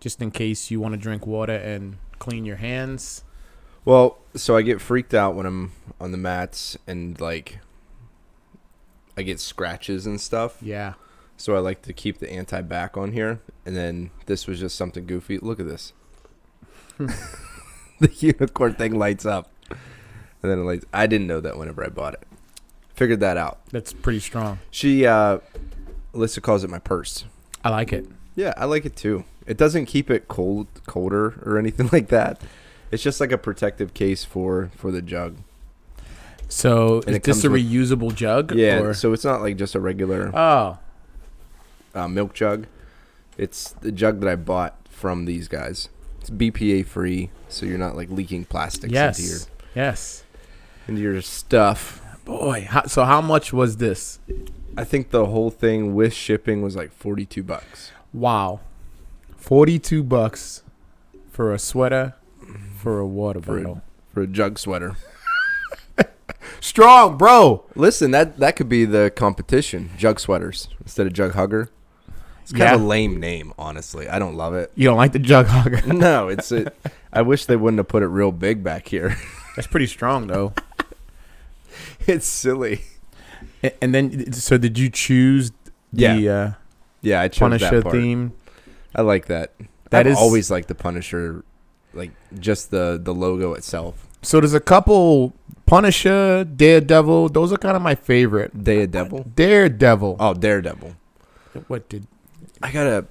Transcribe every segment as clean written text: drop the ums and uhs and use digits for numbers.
just in case you want to drink water and clean your hands. Well, so I get freaked out when I'm on the mats and like I get scratches and stuff. Yeah. So I like to keep the anti-bac on here. And then this was just something goofy. Look at this. The unicorn thing lights up. And then it lights. I didn't know that whenever I bought it. Figured that out. That's pretty strong. Alyssa calls it my purse. I like it. Yeah, I like it too. It doesn't keep it colder or anything like that. It's just like a protective case for the jug. So And is this a reusable jug? Yeah, Or? so it's not like just a regular milk jug. It's the jug that I bought from these guys. It's BPA free, so you're not like leaking plastics into your stuff. Boy, so how much was this? I think the whole thing with shipping was like $42. Wow. $42 for a sweater, for a water bottle. For a jug sweater. Strong, bro. Listen, that could be the competition. Jug sweaters instead of jug hugger. It's kind of a lame name, honestly. I don't love it. You don't like the jug hugger? No, I wish they wouldn't have put it real big back here. That's pretty strong, though. It's silly. And then, so did you choose the I chose Punisher that part. theme? I like that. I've always liked the Punisher, like just the logo itself. So there's a couple, Punisher, Daredevil. Those are kind of my favorite. Daredevil? Daredevil. Oh, Daredevil. What did? I got a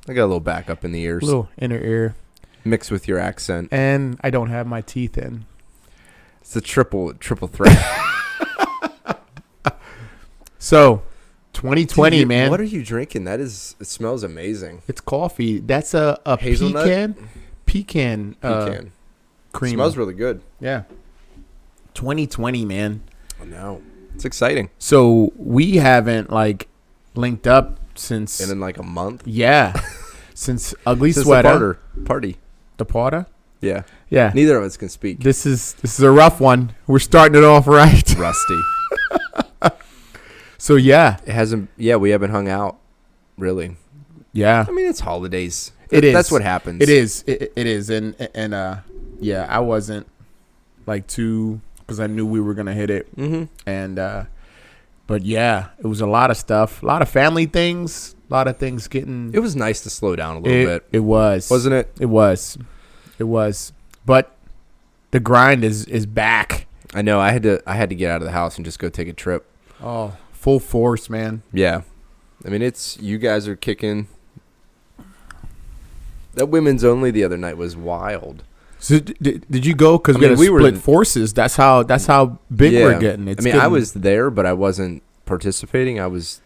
little back up in the ears. A little inner ear. Mixed with your accent. And I don't have my teeth in. It's a triple threat. So, 2020, Dude, man. What are you drinking? It smells amazing. It's coffee. That's a hazelnut? pecan cream. Smells really good. Yeah. 2020, man. I know. It's exciting. So we haven't linked up since in like a month. Yeah. Since Ugly since Sweater. The party. The party? Yeah. Yeah. Neither of us can speak. This is a rough one. We're starting it off right. Rusty. So yeah. It hasn't we haven't hung out really. Yeah. I mean, it's holidays. It is. That's what happens. It is. It is. And I wasn't too, because I knew we were going to hit it. Mm-hmm. And but yeah, it was a lot of stuff, a lot of family things, a lot of things getting. It was nice to slow down a little bit. It was. Wasn't it? It was. But the grind is back. I know. I had to get out of the house and just go take a trip. Oh, full force, man. Yeah. I mean, you guys are kicking. That women's only the other night was wild. So did you go? Because we split forces. That's how big we're getting. I was there, but I wasn't participating. I was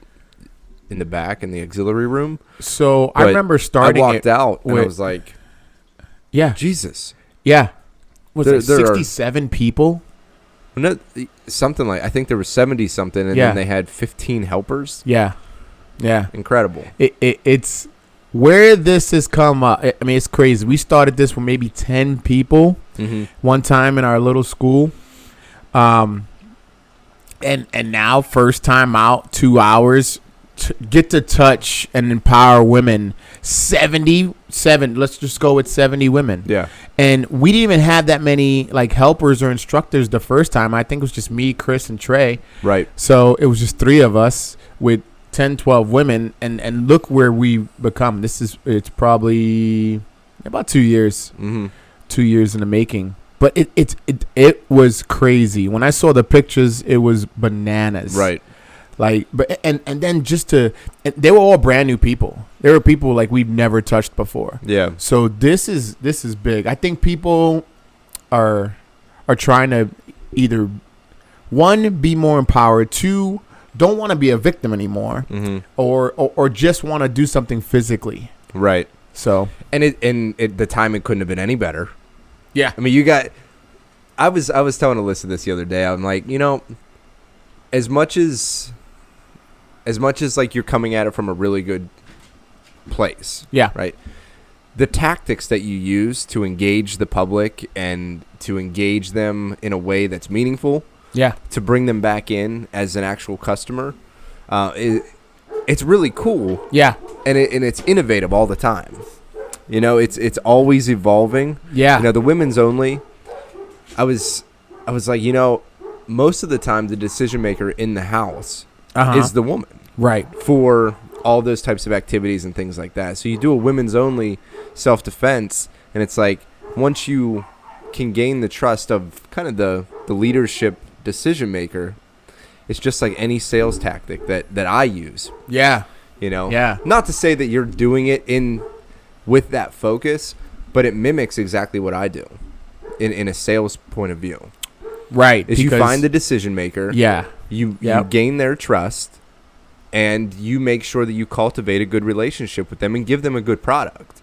in the back in the auxiliary room. So I remember starting. I walked out and I was like, "Yeah, Jesus, yeah." Was there 67 people? No, something like, I think there was 70 something, and then they had 15 helpers. Yeah, yeah, incredible. It's where this has come up. I mean, it's crazy. We started this with maybe 10 people one time in our little school, and now first time out, 2 hours, get to touch and empower women. 77. Let's just go with 70 women. Yeah. And we didn't even have that many helpers or instructors the first time. I think it was just me, Chris, and Trey. Right. So it was just 3 of us with 10, 12 women, and look where we've become. It's probably about 2 years. 2 years in the making. But it was crazy. When I saw the pictures, it was bananas. Right. And then they were all brand new people. They were people we've never touched before. Yeah. So this is big. I think people are trying to either, 1, be more empowered, 2, don't want to be a victim anymore, or just want to do something physically. Right. So the timing couldn't have been any better. Yeah. I mean, I was telling Alyssa this the other day. I'm like, as much as you're coming at it from a really good place. Yeah. Right. The tactics that you use to engage the public and to engage them in a way that's meaningful. Yeah. To bring them back in as an actual customer, it's really cool. Yeah. And it's innovative all the time. You know, it's always evolving. Yeah. You know, the women's only. I was like, you know, most of the time the decision maker in the house is the woman. Right. For all those types of activities and things like that. So you do a women's only self-defense, and it's like once you can gain the trust of kind of the leadership decision maker, it's just like any sales tactic that I use. Yeah. You know? Yeah. Not to say that you're doing it with that focus, but it mimics exactly what I do in a sales point of view. Right. Is you find the decision maker. Yeah. You gain their trust, and you make sure that you cultivate a good relationship with them and give them a good product.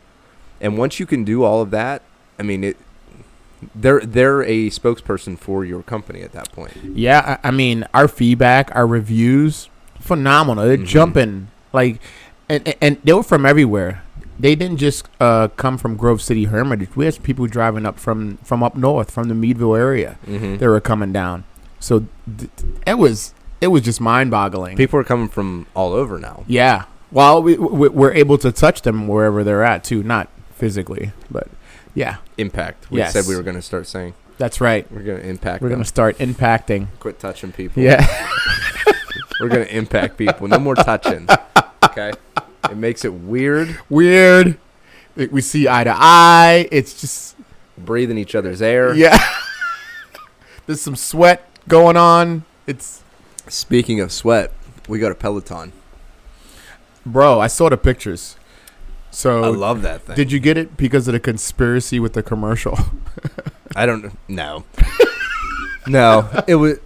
And once you can do all of that, I mean, they're a spokesperson for your company at that point. Yeah, I mean, our feedback, our reviews, phenomenal. They're jumping like, and they were from everywhere. They didn't just come from Grove City Hermitage. We had people driving up from up north, from the Meadville area. They were coming down. So it was just mind-boggling. People are coming from all over now. Yeah. Well, we're able to touch them wherever they're at too, not physically, but yeah. Impact. We said we were going to start saying. That's right. We're going to impact. We're going to start impacting. Quit touching people. Yeah. We're going to impact people. No more touching. Okay. It makes it weird. Weird. We see eye to eye. It's just breathing each other's air. Yeah. There's some sweat going on. It's Speaking of sweat, we got a Peloton. Bro, I saw the pictures. So I love that thing. Did you get it because of the conspiracy with the commercial? I don't know. No, it was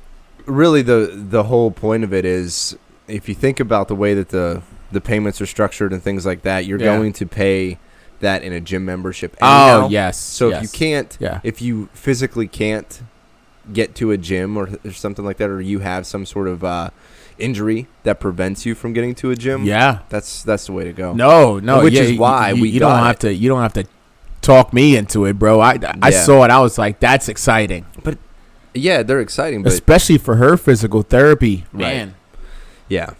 really the whole point of it is if you think about the way that the payments are structured and things like that, you're going to pay that in a gym membership anyhow. Oh, yes. So if you can't, if you physically can't get to a gym or something like that, or you have some sort of injury that prevents you from getting to a gym, that's the way to go. No, which is why you don't have to talk me into it, bro. I saw it. I was like, that's exciting. But yeah, they're exciting, but especially for her physical therapy, man. Right. Yeah,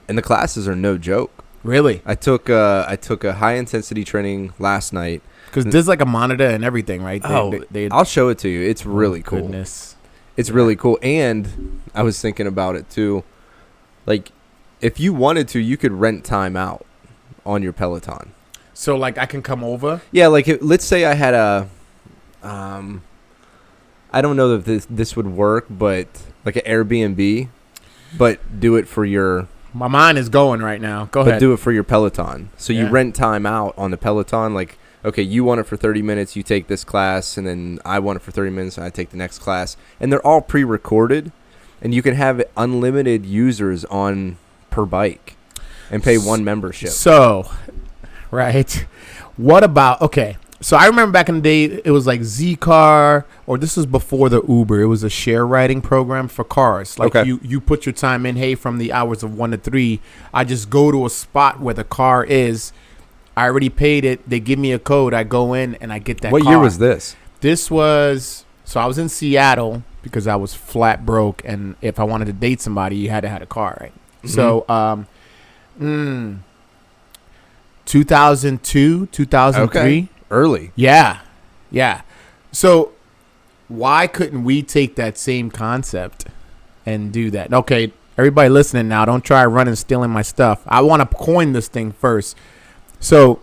and the classes are no joke. Really? I took a high intensity training last night. Because there's like a monitor and everything, right? I'll show it to you. It's really cool. Goodness. It's really cool. And I was thinking about it too. Like, if you wanted to, you could rent time out on your Peloton. So, like, I can come over? Yeah, like, let's say I had a, I don't know if this would work, but like an Airbnb, but do it for your... My mind is going right now. Go ahead. But do it for your Peloton. So you rent time out on the Peloton, like... Okay, you want it for 30 minutes, you take this class, and then I want it for 30 minutes, and I take the next class. And they're all pre-recorded, and you can have unlimited users on per bike and pay one membership. So, right. What about, okay, so I remember back in the day, it was like Z-Car, or this was before the Uber. It was a share riding program for cars. Like you put your time in, hey, from the hours of 1 to 3, I just go to a spot where the car is. I already paid it. They give me a code. I go in and I get that car. What year was this? This was, so I was in Seattle because I was flat broke. And if I wanted to date somebody, you had to have a car, right? Mm-hmm. So, 2002, 2003. Okay. Early. Yeah. Yeah. So why couldn't we take that same concept and do that? Okay, everybody listening now, don't try running stealing my stuff. I want to coin this thing first. So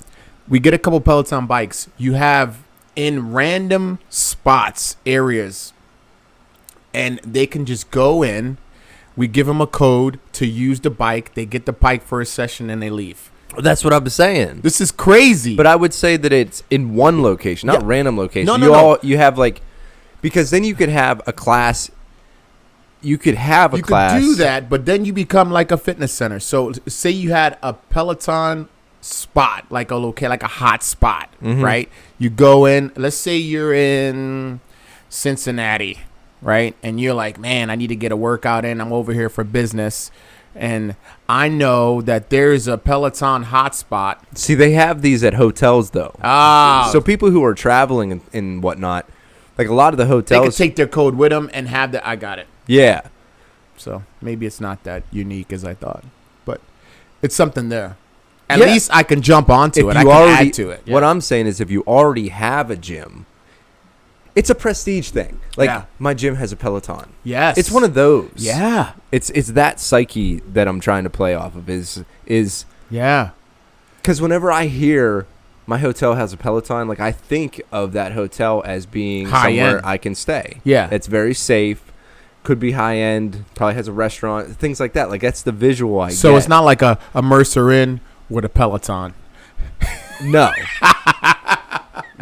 we get a couple Peloton bikes. You have in random spots, areas, and they can just go in. We give them a code to use the bike. They get the bike for a session and they leave. That's what I'm saying. This is crazy. But I would say that it's in one location, not random location. No. You have like, because then you could have a class. You could have a class. You could do that, but then you become like a fitness center. So say you had a Peloton spot, like a hot spot, right? You go in, let's say you're in Cincinnati, right? And you're like, man, I need to get a workout in. I'm over here for business. And I know that there's a Peloton hotspot. See, they have these at hotels, though. So people who are traveling and whatnot, like a lot of the hotels, they can take their code with them and have I got it. Yeah. So maybe it's not that unique as I thought, but it's something there. At least I can jump onto it. I can add to it. Yeah. What I'm saying is, if you already have a gym, it's a prestige thing. Like my gym has a Peloton. Yes, it's one of those. Yeah, it's that psyche that I'm trying to play off of. Is because whenever I hear my hotel has a Peloton, like I think of that hotel as being somewhere I can stay. Yeah, it's very safe. Could be high end. Probably has a restaurant. Things like that. Like that's the visual I get. So it's not like a Mercer Inn with a Peloton. No.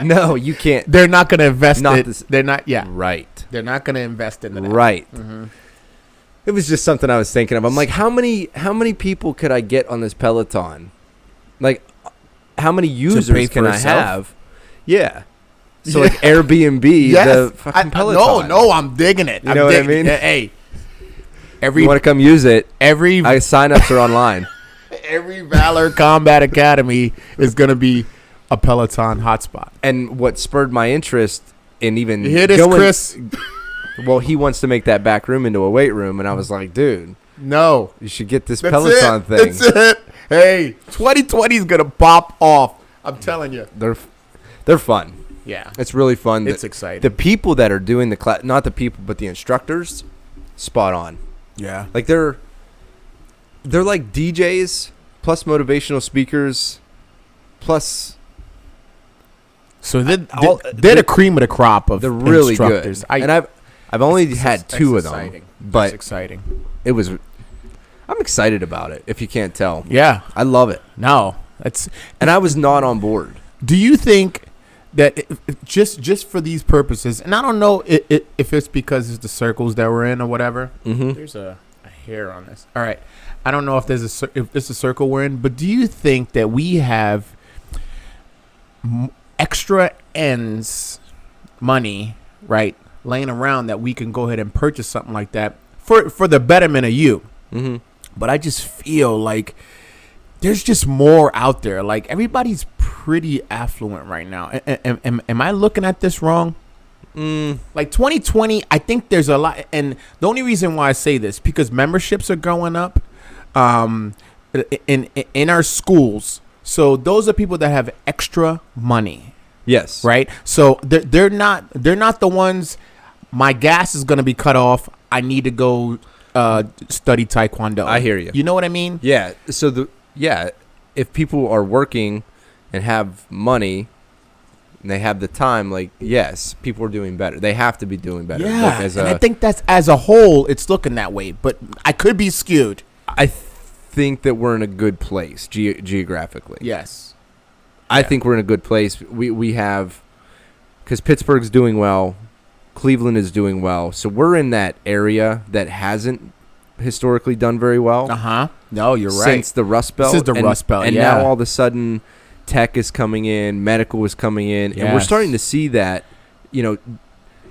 No, you can't. They're not going to invest in it. They're not. Yeah. Right. They're not going to invest in that. Right. Mm-hmm. It was just something I was thinking of. I'm like, how many people could I get on this Peloton? Like, how many users can I have? Yeah. So like Airbnb, the fucking Peloton. No, I'm digging it. You know what I mean? Hey. You want to come use it? Sign-ups are online. Every Valor Combat Academy is going to be a Peloton hotspot. And what spurred my interest in even Chris. Well, he wants to make that back room into a weight room, and I was like, dude, no, you should get this Peloton thing. That's it. Hey, 2020 is gonna pop off. I'm telling you, they're fun. Yeah, it's really fun. It's exciting. The people that are doing the class, not the people, but the instructors, spot on. Yeah, like they're like DJs plus motivational speakers plus. So they're the cream of the crop of they're really instructors. Good. And I've only had two of them, but that's exciting. It was. I'm excited about it. If you can't tell, yeah, I love it. No, and I was not on board. Do you think that just for these purposes, and I don't know if it's because it's the circles that we're in or whatever. Mm-hmm. There's a hair on this. All right, I don't know if this is a circle we're in, but do you think that we have extra ends money, right, laying around that we can go ahead and purchase something like that for the betterment of you? Mm-hmm. But I just feel like there's just more out there. Like everybody's pretty affluent right now. Am I looking at this wrong? Like 2020, I think there's a lot. And the only reason why I say this, because memberships are going up in our schools. So those are people that have extra money. Yes. Right. So they're not the ones. My gas is going to be cut off. I need to go study Taekwondo. I hear you. You know what I mean? Yeah. So if people are working and have money and they have the time, like, yes, people are doing better. They have to be doing better. Yeah. Like I think that's as a whole, it's looking that way. But I could be skewed. I think that we're in a good place geographically. Yes. I think we're in a good place. We have, because Pittsburgh's doing well, Cleveland is doing well, so we're in that area that hasn't historically done very well. No, you're right. Since the Rust Belt. This is the Rust Belt, and now all of a sudden, tech is coming in, medical is coming in, and we're starting to see that,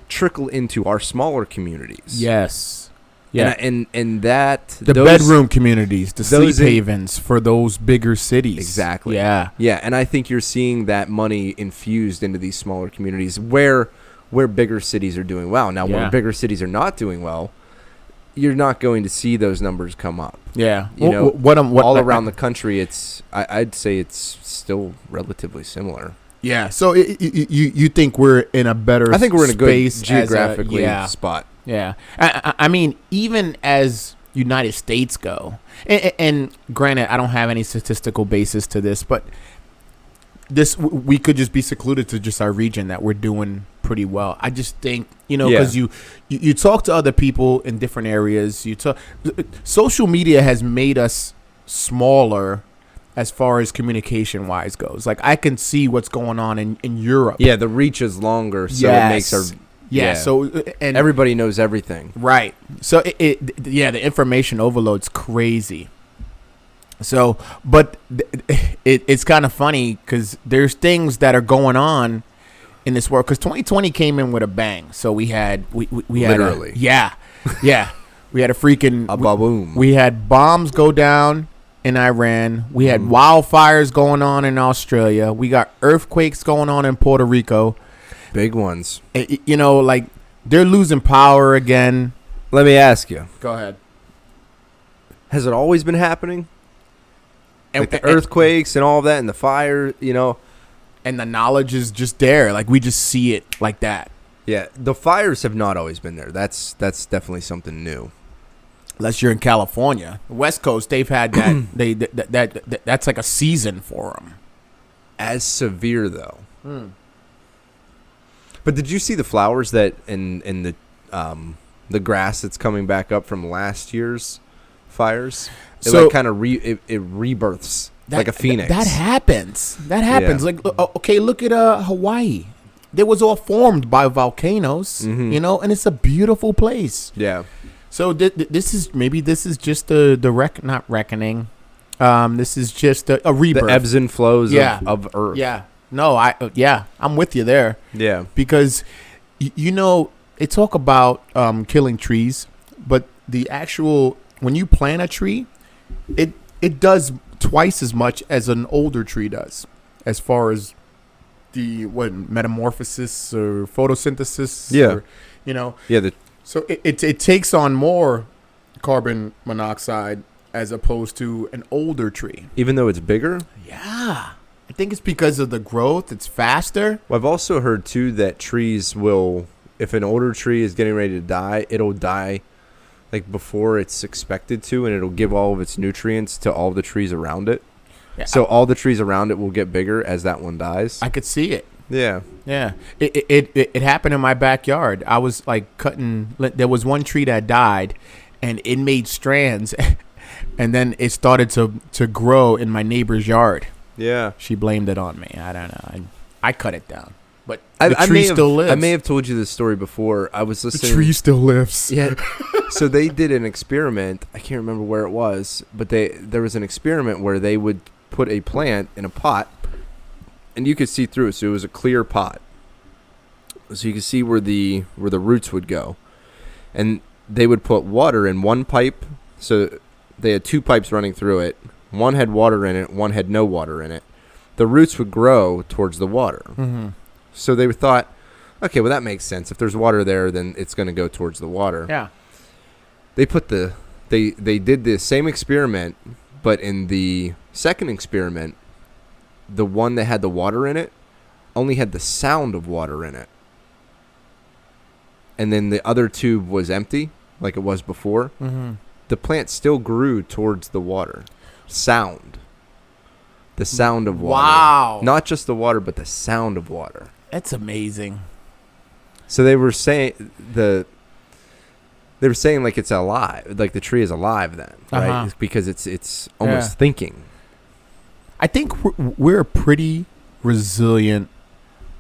trickle into our smaller communities. Yes. Yeah, and that the bedroom communities, the sleep havens for those bigger cities. Exactly. Yeah, and I think you're seeing that money infused into these smaller communities where bigger cities are doing well. Now, where bigger cities are not doing well, you're not going to see those numbers come up. Yeah, all around the country, I'd say it's still relatively similar. Yeah. So you think we're in a better? I think we're in a good geographically spot. Yeah, I mean, even as United States go, and granted, I don't have any statistical basis to this, but we could just be secluded to just our region that we're doing pretty well. I just think, because you talk to other people in different areas. Social media has made us smaller as far as communication wise goes. Like I can see what's going on in Europe. Yeah, the reach is longer, so it makes our. Yeah, so and everybody knows everything. Right. So the information overload's crazy. So, but it's kind of funny because there's things that are going on in this world. Because 2020 came in with a bang. So we had we had literally we had a freaking a boom. We had bombs go down in Iran. We had wildfires going on in Australia. We got earthquakes going on in Puerto Rico. Big ones. Like they're losing power again. Let me ask you. Go ahead. Has it always been happening? And, like the earthquakes and all of that and the fire, you know. And the knowledge is just there. Like, we just see it like that. Yeah, the fires have not always been there. That's definitely something new. Unless you're in California. The West Coast, they've had that. That's like a season for them. As severe, though. But did you see the flowers that in the grass that's coming back up from last year's fires? It So like kind of it rebirths like a phoenix. That happens. That happens. Yeah. Like, okay, look at Hawaii. It was all formed by volcanoes, you know, and it's a beautiful place. Yeah. So this is just not reckoning. This is just a rebirth. The ebbs and flows Yeah. of Earth. Yeah. No, I'm with you there. Yeah. Because, you know, they talk about killing trees, but the actual, when you plant a tree, it does twice as much as an older tree does, as far as the metamorphosis or photosynthesis. Yeah. Or, you know. Yeah. So it takes on more carbon monoxide as opposed to an older tree. Even though it's bigger? Yeah. I think it's because of the growth. It's faster. Well, I've also heard, too, that trees will, if an older tree is getting ready to die, it'll die like before it's expected to, and it'll give all of its nutrients to all the trees around it. Yeah. So all the trees around it will get bigger as that one dies. I could see it. Yeah. Yeah. It happened in my backyard. I was like cutting. There was one tree that died, and it made strands, and then it started to grow in my neighbor's yard. Yeah. She blamed it on me. I don't know. I cut it down. But the tree still lives. I may have told you this story before. I was listening. The tree still lives. Yeah. So they did an experiment. I can't remember where it was, but there was an experiment where they would put a plant in a pot, and you could see through it. So it was a clear pot. So you could see where the roots would go. And they would put water in one pipe. So they had two pipes running through it. One had water in it, one had no water in it. The roots would grow towards the water. Mm-hmm. So they thought, okay, well, that makes sense. If there's water there, then it's going to go towards the water. Yeah. They did the same experiment, but in the second experiment, the one that had the water in it only had the sound of water in it. And then the other tube was empty, like it was before. Mm-hmm. The plant still grew towards the water. The sound of water. Wow. Not just the water, but the sound of water. That's amazing. So they were saying like it's alive, like the tree is alive then, right? It's because it's almost thinking. I think we're a pretty resilient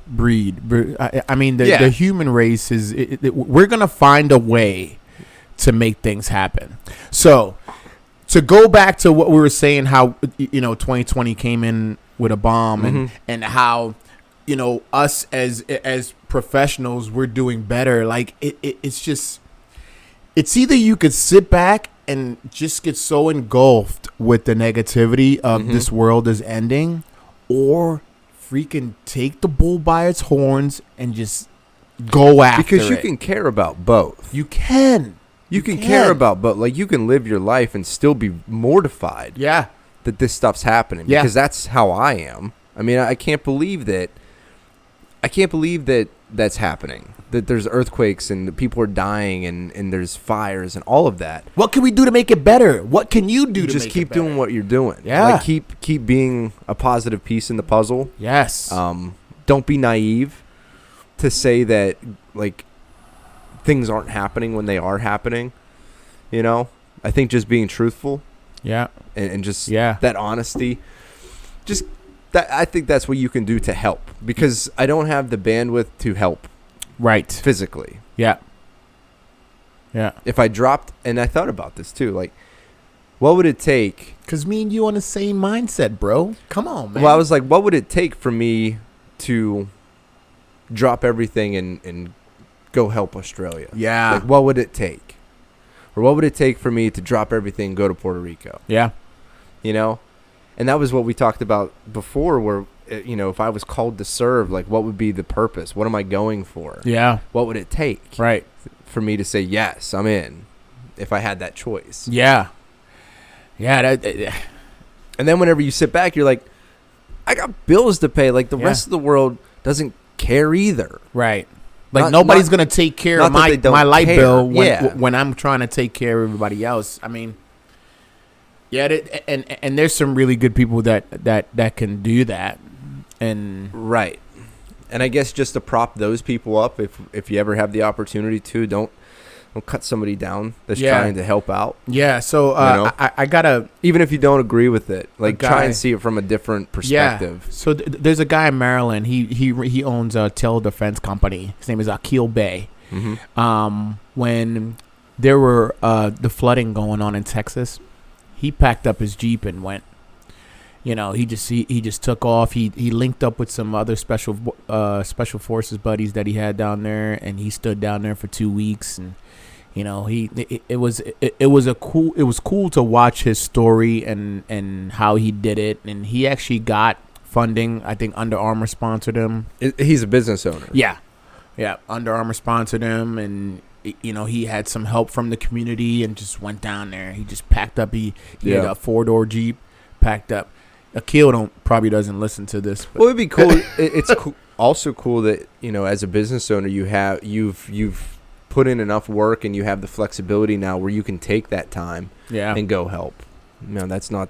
breed. I mean, the human race is. We're gonna find a way to make things happen. So, to go back to what we were saying, how 2020 came in with a bomb, and how us as professionals, we're doing better. Like it's just, it's either you could sit back and just get so engulfed with the negativity of this world is ending, or freaking take the bull by its horns and just go after it. Because you can care about both. You can. You can care about both. Like, you can live your life and still be mortified. Yeah. That this stuff's happening. Yeah. Because that's how I am. I mean, I can't believe that. That's happening. That there's earthquakes and people are dying and there's fires and all of that. What can we do to make it better? What can you do to just make keep it better? doing what you're doing. Yeah. Like keep being a positive piece in the puzzle. Yes. Don't be naive to say that like things aren't happening when they are happening. I think just being truthful. Yeah. And just that honesty. Just that, I think that's what you can do to help, because I don't have the bandwidth to help. Right. Physically. Yeah. Yeah. If I dropped, and I thought about this too, like, what would it take? Because me and you on the same mindset, bro. Come on, man. Well, I was like, what would it take for me to drop everything and go help Australia? Yeah. Like, what would it take? Or what would it take for me to drop everything and go to Puerto Rico? Yeah. And that was what we talked about before, where, if I was called to serve, like, what would be the purpose? What am I going for? Yeah. What would it take? Right. For me to say, yes, I'm in, if I had that choice. Yeah. Yeah. And then whenever you sit back, you're like, I got bills to pay. Like the rest of the world doesn't care either. Right. Like nobody's going to take care of my light bill when I'm trying to take care of everybody else. I mean, and there's some really good people that can do that. And right. And I guess just to prop those people up, if you ever have the opportunity to, don't cut somebody down that's trying to help out. Yeah, so I gotta, even if you don't agree with it, like try and see it from a different perspective. Yeah. So there's a guy in Maryland. He owns a tail defense company. His name is Akil Bey. Mm-hmm. When there were the flooding going on in Texas, he packed up his Jeep and went. You know, he just took off. He linked up with some other special forces buddies that he had down there, and he stood down there for 2 weeks. And you know, it was cool to watch his story and how he did it. And he actually got funding. I think Under Armour sponsored him. He's a business owner. Yeah. Under Armour sponsored him, and you know, he had some help from the community and just went down there. He just packed up. He had a 4-door Jeep, packed up. Akil probably doesn't listen to this. But. Well, it'd be cool. It's also cool that, you know, as a business owner, you've put in enough work and you have the flexibility now where you can take that time and go help. You know, that's not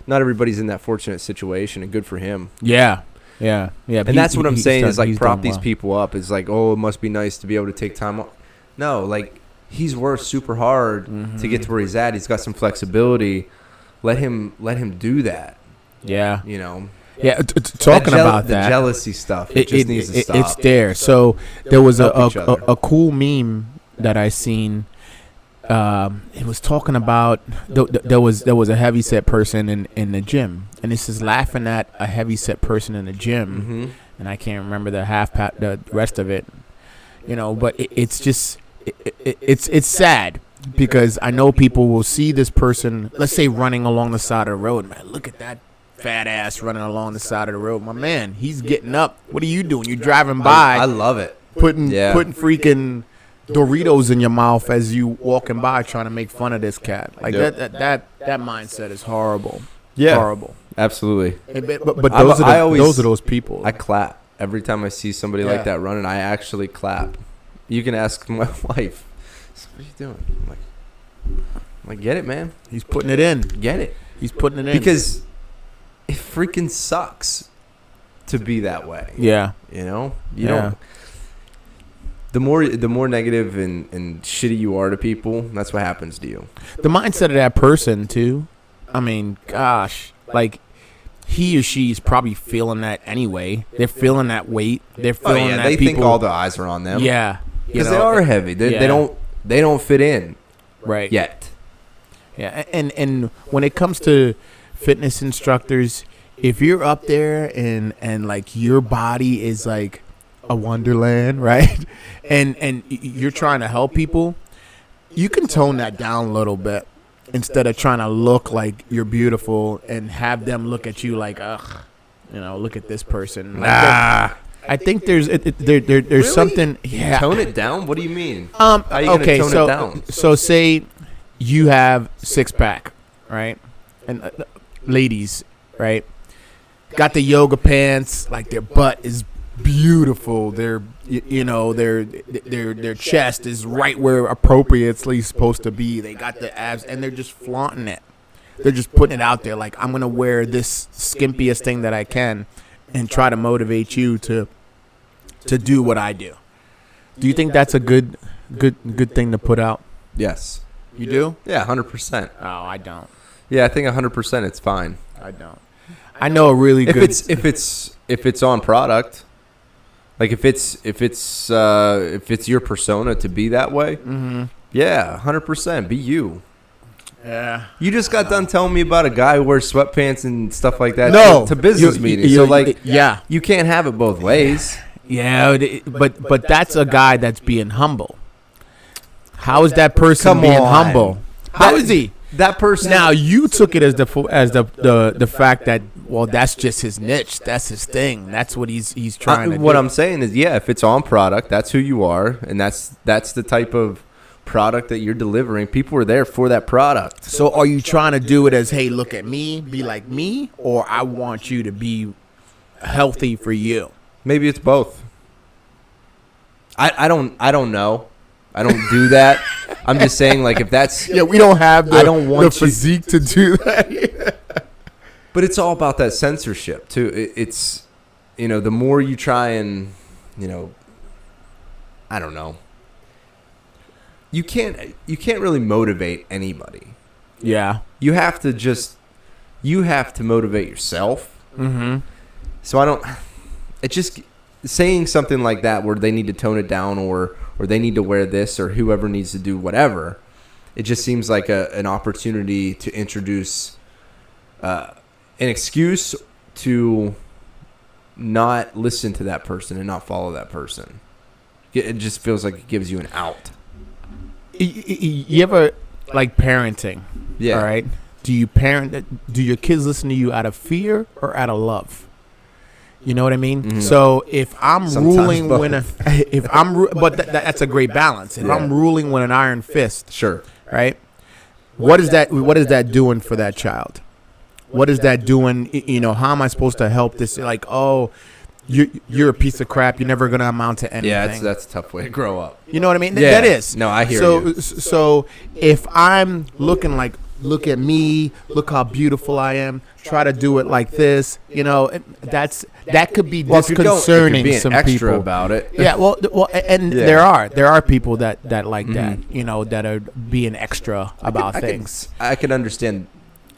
everybody's in that fortunate situation, and good for him. Yeah. And that's what I'm saying is like prop these people up. It's like, oh, it must be nice to be able to take time off. No, like he's worked super hard to get to where he's at. He's got some flexibility. Let him do that. Yeah. You know. Yeah, talking about the that. jealousy stuff. It just needs to stop. It's there. So there was a cool meme that I seen. It was talking about there was a heavyset person in the gym, and this is laughing at a heavyset person in the gym, and I can't remember the rest of it. You know, but it's just it's sad. Because I know people will see this person, let's say, running along the side of the road. Man, look at that fat ass running along the side of the road. My man, he's getting up. What are you doing? You're driving by. I love it. Putting freaking Doritos in your mouth as you walking by, trying to make fun of this cat. Like that mindset is horrible. Yeah, horrible. Absolutely. But those are those people. I clap every time I see somebody like that running. I actually clap. You can ask my wife. What are you doing? I'm like, get it, man. He's putting it in. Get it. He's putting it in. Because it freaking sucks to be that way. Yeah. You know? You don't. The more negative and shitty you are to people, that's what happens to you. The mindset of that person, too. I mean, gosh. Like, he or she's probably feeling that anyway. They're feeling that weight. They're feeling that they people. Think all the eyes are on them. Yeah. Because they are heavy. They don't fit in. Right. Yet. Yeah. And when it comes to fitness instructors, if you're up there and like your body is like a wonderland, right? And you're trying to help people, you can tone that down a little bit instead of trying to look like you're beautiful and have them look at you like, ugh, you know, look at this person. Like I think there's really? Something. Yeah. Tone it down. What do you mean? How are you gonna tone it down? So say you have 6-pack, right? And ladies, right? Got the yoga pants. Like their butt is beautiful. Their chest is right where appropriately supposed to be. They got the abs, and they're just flaunting it. They're just putting it out there. Like, I'm gonna wear this skimpiest thing that I can, and try to motivate you to do what I do. Do you think that's a good thing to put out? Yes. You do? Yeah, 100%. Oh, I don't. Yeah, I think 100% it's fine. I don't. I know a really good. If it's on product, like if it's your persona to be that way, yeah, 100%. Be you. Yeah. You just got done telling me about a guy who wears sweatpants and stuff like that to business meetings. Yeah, you can't have it both ways. Yeah, but that's a guy that's being humble. How is that person being humble? How is he? That person. Now you took it as the fact that, well, that's just his niche. That's his thing. That's what he's trying to do. What I'm saying is, yeah, if it's on product, that's who you are, and that's the type of product that you're delivering. People are there for that product. So are you trying to do it as, hey, look at me, be like me, or I want you to be healthy for you? Maybe it's both. I don't know. I don't do that. I'm just saying, like, if that's we don't have the you, physique to do that. But it's all about that censorship too. It's the more you try and I don't know. You can't really motivate anybody. Yeah. You have to motivate yourself. Mm-hmm. So it just saying something like that where they need to tone it down or they need to wear this or whoever needs to do whatever. It just seems like an opportunity to introduce an excuse to not listen to that person and not follow that person. It just feels like it gives you an out. You ever, like, parenting? Yeah. All right. Do your kids listen to you out of fear or out of love? You know what I mean? Mm-hmm. So if I'm Sometimes ruling both. that's a great balance. If I'm ruling with an iron fist, sure, right? What is that doing for that child? What is that doing? How am I supposed to help this? Like, oh, you're a piece of crap. You're never gonna amount to anything. Yeah, that's a tough way to grow up. You know what I mean? Yeah. That is. No, I hear you. So if I'm looking like, look at me, look how beautiful I am, try to do it like this, that could be disconcerting being some extra people about it. Yeah, and Yeah. there are people that like that, that are being extra about things. I can understand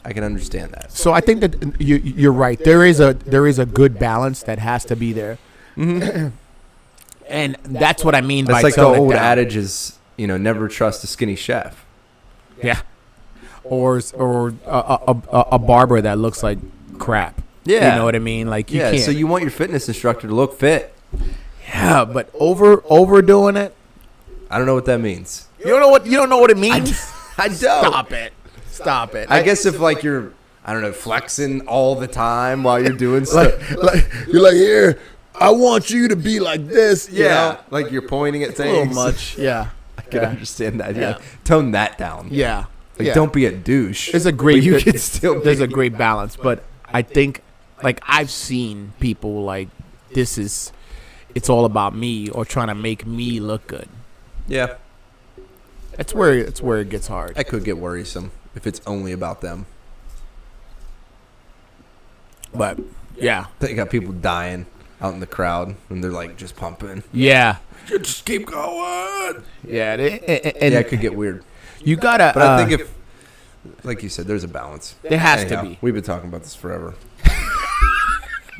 that. So I think that you're right. There is a good balance that has to be there. Mm-hmm. And that's what I mean by it's like the old down. adage is, never trust a skinny chef. Yeah. Or a barber that looks like crap. Yeah. You know what I mean? Like, you can't. So you want your fitness instructor to look fit. Yeah, but overdoing it. I don't know what that means. You don't know what it means? I don't. Stop it. I guess if, like, you're, I don't know, flexing all the time while you're doing stuff. like you're like, here, I want you to be like this. Yeah. Like you're pointing at things. A little much. Yeah. I can understand that. Yeah. Tone that down. Yeah. Like, don't be a douche. There's a great. You can still. There's a great balance, but I think, like, I've seen people like, it's all about me or trying to make me look good. Yeah. That's where it gets hard. That could get worrisome if it's only about them. But yeah, they got people dying out in the crowd and they're like just pumping. Yeah. Just keep going. Yeah. It could get weird. You gotta. But I think if, like you said, there's a balance. There has to be. We've been talking about this forever.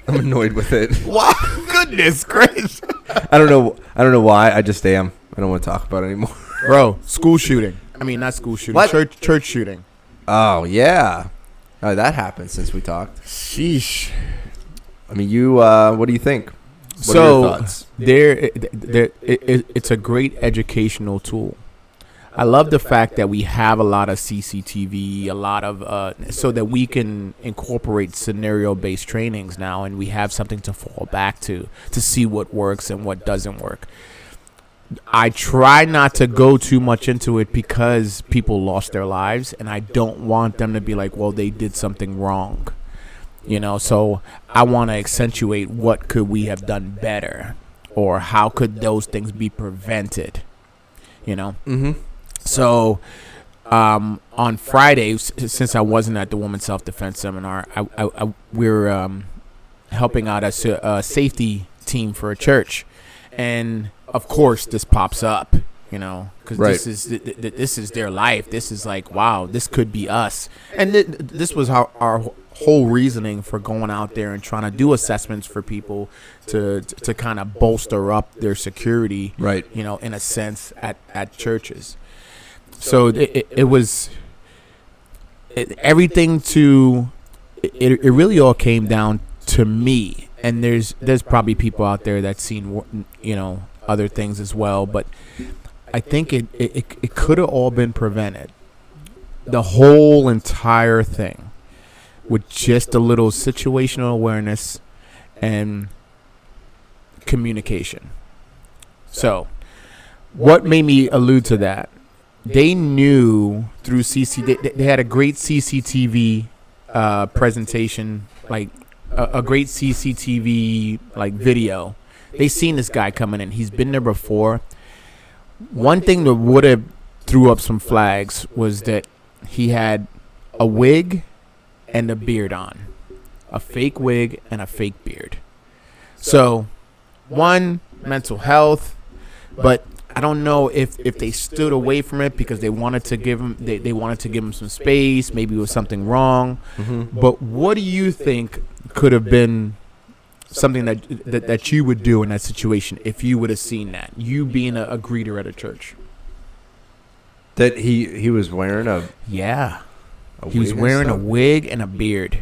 I'm annoyed with it. Wow, goodness gracious! I don't know why. I just am. I don't want to talk about it anymore. Bro, school shooting. I mean, not school shooting. What? Church shooting. Oh yeah, that happened since we talked. Sheesh. I mean, you. What do you think? What are your thoughts? It's a great educational tool. I love the fact that we have a lot of CCTV, a lot of so that we can incorporate scenario-based trainings now, and we have something to fall back to see what works and what doesn't work. I try not to go too much into it because people lost their lives, and I don't want them to be like, well, they did something wrong. So I want to accentuate what could we have done better, or how could those things be prevented, Mm-hmm. So on Friday, since I wasn't at the Women's Self-Defense Seminar, we're helping out a safety team for a church. And, of course, this pops up, because this is their life. This is like, wow, this could be us. And this was our whole reasoning for going out there and trying to do assessments for people to kind of bolster up their security, right? In a sense at churches. So it was everything it really all came down to me. And there's probably people out there that's seen, other things as well. But I think it could have all been prevented. The whole entire thing with just a little situational awareness and communication. So what made me allude to that they knew through they had a great CCTV presentation, like a great CCTV like video. They seen this guy coming in. He's been there before. One thing that would have threw up some flags was that he had a wig and a beard on, a fake wig and a fake beard. So, one, mental health, but I don't know if they stood away from it because they wanted to give him they wanted to give him some space. Maybe it was something wrong. But what do you think could have been something that you would do in that situation if you would have seen that, you being a greeter at a church? That he was wearing he was wearing a wig and a beard.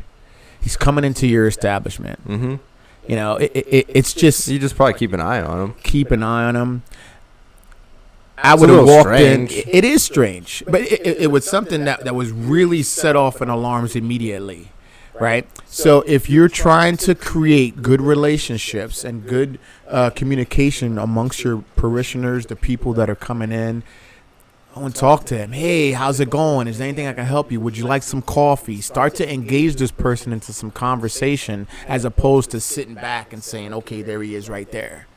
He's coming into your establishment. You know, it's just you just probably keep an eye on him. Keep an eye on him. I would have walked in. It is strange, but it was something that was really set off an alarms immediately, right? So if you're trying to create good relationships and good communication amongst your parishioners, the people that are coming in, go and talk to him. Hey, how's it going? Is there anything I can help you? Would you like some coffee? Start to engage this person into some conversation as opposed to sitting back and saying, okay, there he is right there.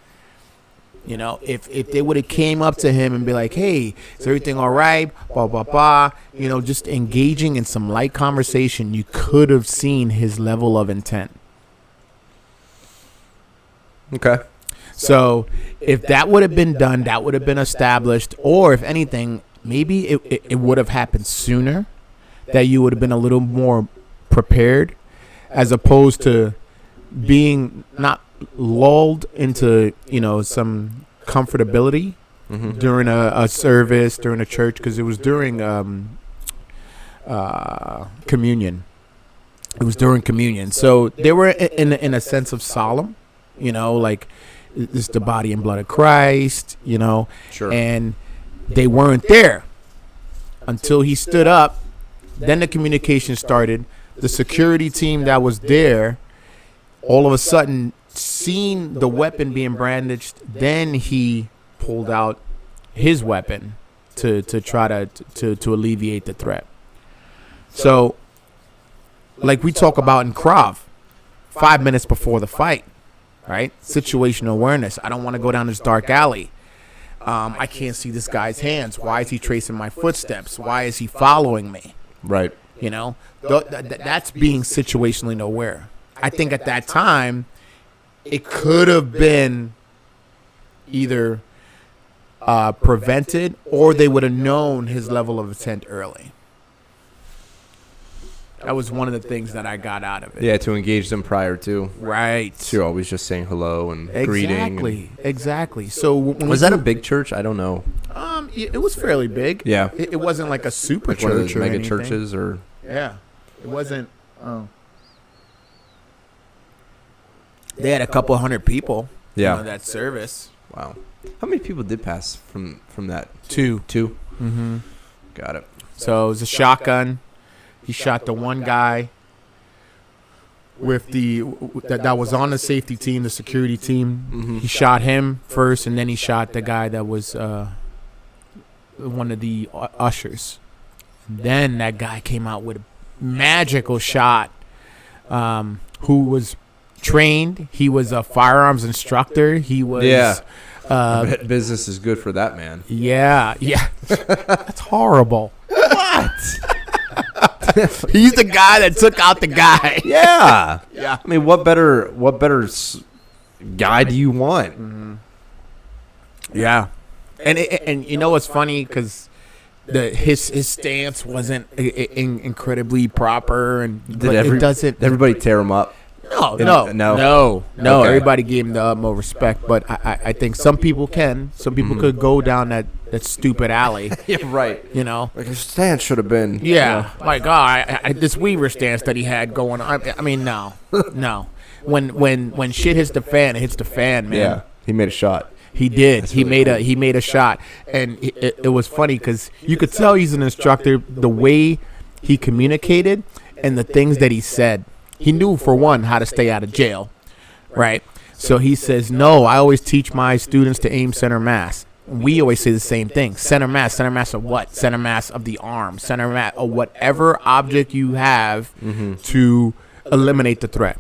You know, if they would have came up to him and be like, hey, is everything all right? Blah, blah, blah. You know, just engaging in some light conversation, you could have seen his level of intent. Okay. So if that would have been done, that would have been established. Or if anything, maybe it would have happened sooner, that you would have been a little more prepared as opposed to being not lulled into, you know, some comfortability during a service, during a church, because it was during communion. It was during communion. So they were in a sense of solemn, you know, like this is the body and blood of Christ, you know. Sure. And they weren't there until he stood up. Then the communication started. The security team that was there all of a sudden seen the weapon being brandished. Then he pulled out his weapon to try to alleviate the threat. So, like we talk about in Krav, 5 minutes before the fight, right? Situational awareness. I don't want to go down this dark alley. I can't see this guy's hands. Why is he tracing my footsteps? Why is he following me? Right. You know, that's being situationally aware. I think at that time, it could have been either prevented or they would have known his level of intent early. That was one of the things that I got out of it. Yeah, to engage them prior to. Right. So you're always just saying hello and greeting. Exactly. So was that a big church? I don't know. It was fairly big. Yeah. It wasn't like a super like church one of those or mega anything. churches or. Yeah. It wasn't. They had a couple hundred people. Yeah. That service. Wow. How many people did pass from that? Two. Mm-hmm. Got it. So it was a shotgun. He shot the one guy with that was on the safety team, the security team. Mm-hmm. He shot him first, and then he shot the guy that was one of the ushers. And then that guy came out with a magical shot. Who was trained? He was a firearms instructor. He was. Yeah. Business is good for that man. Yeah. That's horrible. What? He's the guy that took out the guy. Yeah. Yeah. I mean, what better guy do you want? Mm-hmm. Yeah. And you know what's funny? Because his stance wasn't incredibly proper, and everybody tear him up? No. Okay. Everybody gave him the utmost respect, but I think some people can. Some people could go down that stupid alley. Yeah, right. You know, like his stance should have been. Yeah, like this Weaver stance that he had going on. I mean, no. When shit hits the fan, it hits the fan, man. Yeah, he made a shot. He did. That's He really made a shot, and it was funny because you could tell he's an instructor. The way he communicated and the things that he said. He knew, for one, how to stay out of jail, right? So he says, no, I always teach my students to aim center mass. we always say the same thing. Center mass of what? Center mass of the arm. Center mass of whatever object you have to eliminate the threat.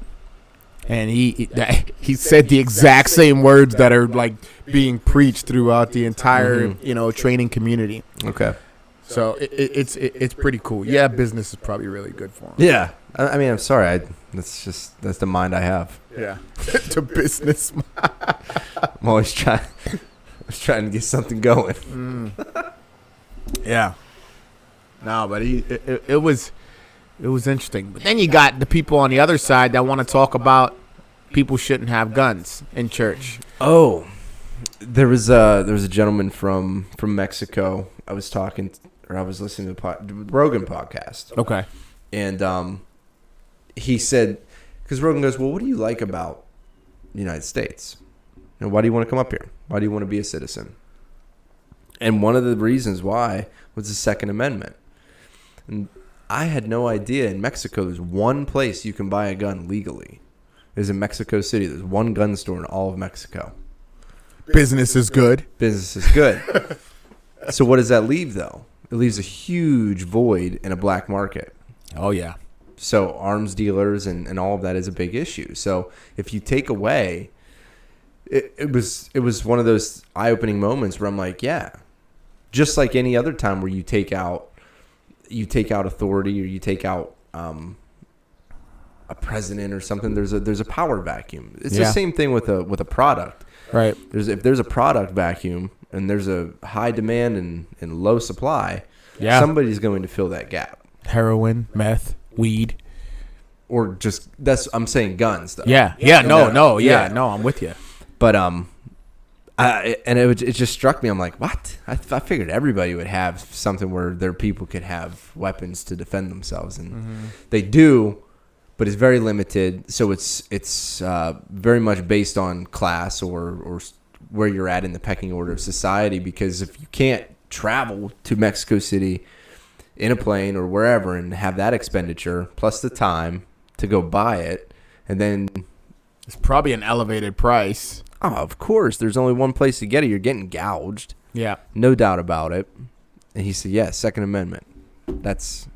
And he said the exact same words that are like being preached throughout the entire training community. Okay. So it's pretty cool. Yeah, business is probably really good for him. Yeah. I mean, I'm sorry. That's the mind I have. Yeah. The business. I'm always trying to get something going. Yeah. No, but it was interesting. But then you got the people on the other side that want to talk about people shouldn't have guns in church. Oh, there was a gentleman from Mexico. I was listening to the Rogan podcast. Okay. And he said, because Rogan goes, well, what do you like about the United States? Why do you want to come up here? Why do you want to be a citizen? And one of the reasons why was the Second Amendment. And I had no idea in Mexico there's one place you can buy a gun legally. It's in Mexico City. There's one gun store in all of Mexico. Business is good. Business is good. So what does that leave, though? It leaves a huge void in a black market. Oh, yeah. So arms dealers and all of that is a big issue. So if you take away, it was one of those eye-opening moments where I'm like, yeah, just like any other time where you take out authority or you take out a president or something, there's a power vacuum. It's the same thing with a product. Right. If there's a product vacuum and there's a high demand and low supply, somebody's going to fill that gap. Heroin, meth, weed, or just I'm saying guns though. No, I'm with you. But it just struck me. I'm like, what? I figured everybody would have something where their people could have weapons to defend themselves, and they do, but it's very limited. So it's very much based on class or where you're at in the pecking order of society. Because if you can't travel to Mexico City in a plane or wherever and have that expenditure plus the time to go buy it, and then it's probably an elevated price. Oh, of course. There's only one place to get it. You're getting gouged. Yeah. No doubt about it. And he said, Second Amendment. It's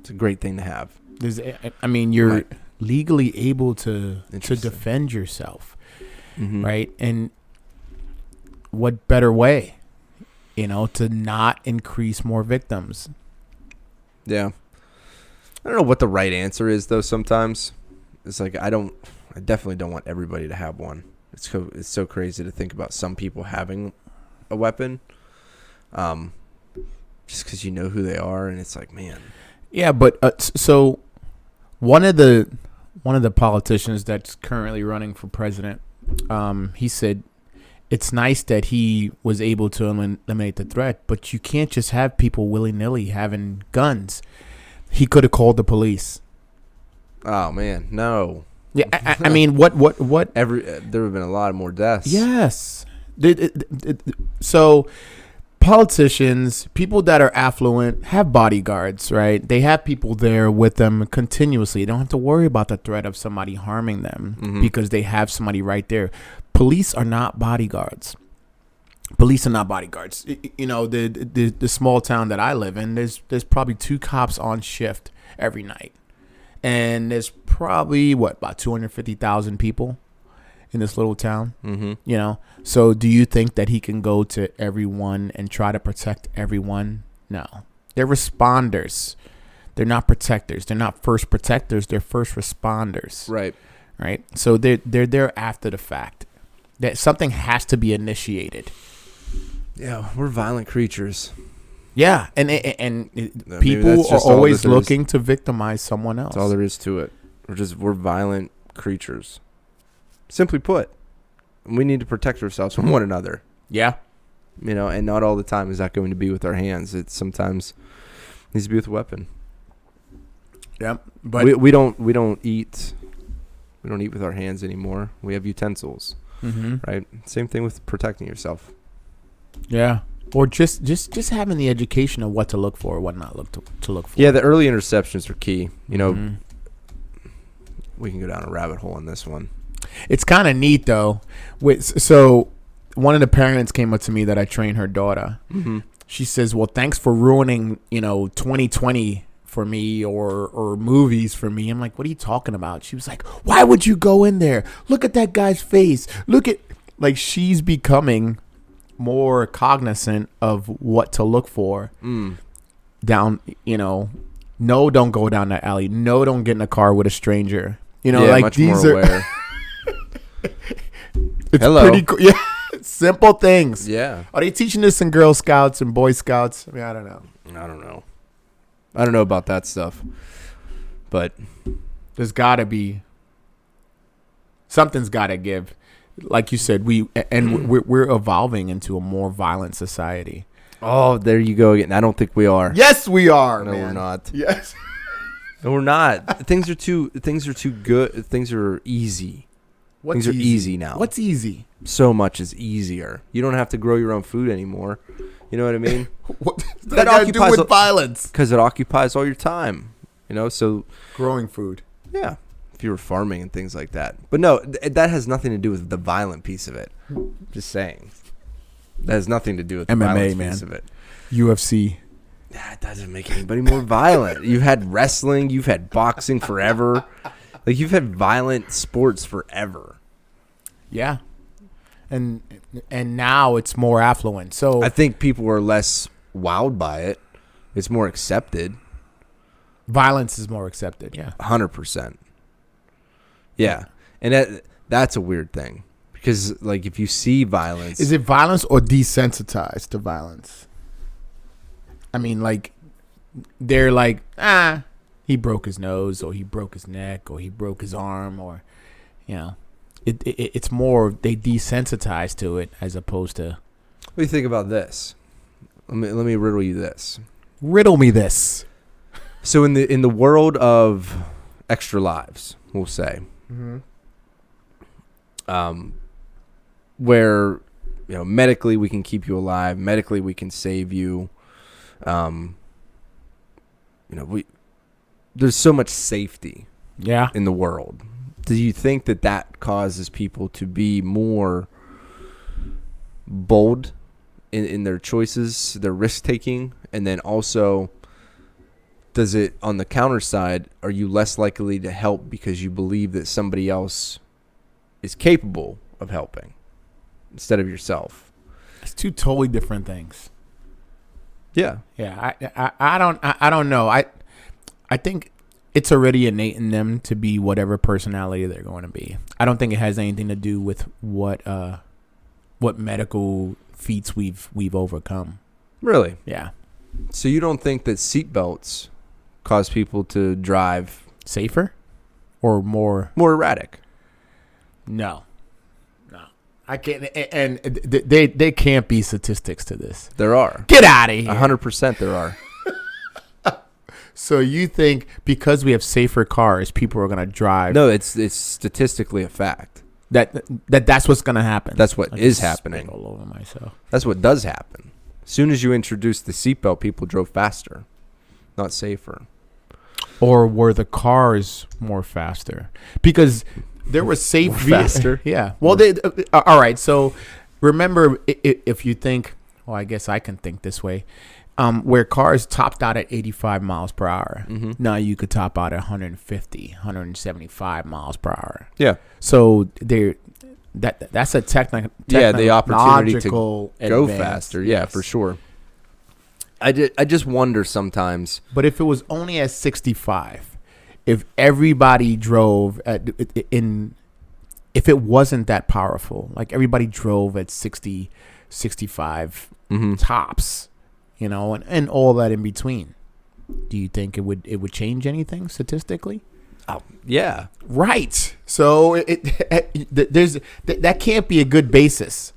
a great thing to have. You're legally able to defend yourself, right? And what better way, to not increase more victims? Yeah. I don't know what the right answer is, though, sometimes. It's like I definitely don't want everybody to have one. It's so crazy to think about some people having a weapon, just because you know who they are, and it's like, man. Yeah, but so one of the politicians that's currently running for president, he said it's nice that he was able to eliminate the threat, but you can't just have people willy-nilly having guns. He could have called the police. Oh man, no. Yeah, I mean, what? There have been a lot more deaths. Yes. So politicians, people that are affluent, have bodyguards, right? They have people there with them continuously. They don't have to worry about the threat of somebody harming them because they have somebody right there. Police are not bodyguards. The small town that I live in, there's probably 2 cops on shift every night. And there's probably, about 250,000 people in this little town, So do you think that he can go to everyone and try to protect everyone? No. They're responders. They're not protectors. They're not first protectors. They're first responders. Right? So they're there after the fact. That something has to be initiated. Yeah, we're violent creatures. Yeah, and people are always looking to victimize someone else. That's all there is to it. We're violent creatures. Simply put, we need to protect ourselves from one another. Yeah. And not all the time is that going to be with our hands. It sometimes needs to be with a weapon. Yeah, but we don't eat. We don't eat with our hands anymore. We have utensils. Right? Same thing with protecting yourself. Yeah. Or just having the education of what to look for or what not to look for. Yeah, the early interceptions are key. We can go down a rabbit hole on this one. It's kind of neat, though. one of the parents came up to me that I train her daughter. Mm-hmm. She says, well, thanks for ruining, 2020 for me or movies for me. I'm like, what are you talking about? She was like, why would you go in there? Look at that guy's face. Like she's becoming more cognizant of what to look for down, no, don't go down that alley. No, don't get in a car with a stranger. Like much these more are aware. it's Hello. pretty cool. Yeah. Simple things. Yeah. Are they teaching this in Girl Scouts and Boy Scouts? I mean, I don't know. I don't know about that stuff. But There's got to be something's got to give. Like you said, we're evolving into a more violent society. oh, there you go again. I don't think we are. Yes, we are. No, man. we're not. Yes. No, we're not. Things are too good. Things are easy. Things are easy now. What's easy? So much is easier. You don't have to grow your own food anymore. You know what I mean? What does that got to do with violence? Because it occupies all your time. So Growing food. yeah, if you were farming and things like that. But no, that has nothing to do with the violent piece of it. Just saying. That has nothing to do with the MMA, violence man. piece of it. UFC. That doesn't make anybody more violent. You've had wrestling. You've had boxing forever. Like, you've had violent sports forever. Yeah. And now it's more affluent. So I think people are less wowed by it. It's more accepted. violence is more accepted. Yeah. 100%. Yeah. And that's a weird thing. Because, like, if you see violence... Is it violence or desensitized to violence? I mean, like, they're like, he broke his nose, or he broke his neck, or he broke his arm, or, it's more they desensitize to it as opposed to. What do you think about this? Let me riddle you this. Riddle me this. So in the world of extra lives, we'll say, where medically we can keep you alive, medically we can save you. There's so much safety in the world. Do you think that causes people to be more bold in their choices, their risk taking? And then also, does it, on the counter side, are you less likely to help because you believe that somebody else is capable of helping instead of yourself? It's two totally different things. Yeah. Yeah. I don't know. I think it's already innate in them to be whatever personality they're going to be. I don't think it has anything to do with what medical feats we've overcome. Really? Yeah. So you don't think that seatbelts cause people to drive safer or more erratic? No. I can't. And they can't be statistics to this. There are. Get out of here. 100% there are. So you think because we have safer cars, people are going to drive? No, it's statistically a fact. That's what's going to happen. That's what is happening. All over myself. That's what does happen. As soon as you introduce the seatbelt, people drove faster, not safer. Or were the cars more faster? Because there was safe faster. Yeah. Well, they all right. So remember, if you think, well, I guess I can think this way. Where cars topped out at 85 miles per hour, now you could top out at 150, 175 miles per hour. Yeah. So that's a technical. Yeah, the opportunity to go advance. faster. Yeah, for sure. I just wonder sometimes. But if it was only at 65, if everybody drove if it wasn't that powerful, like everybody drove at 60, 65 tops, and all that in between, do you think it would change anything statistically? Oh, yeah. Right. So that can't be a good basis.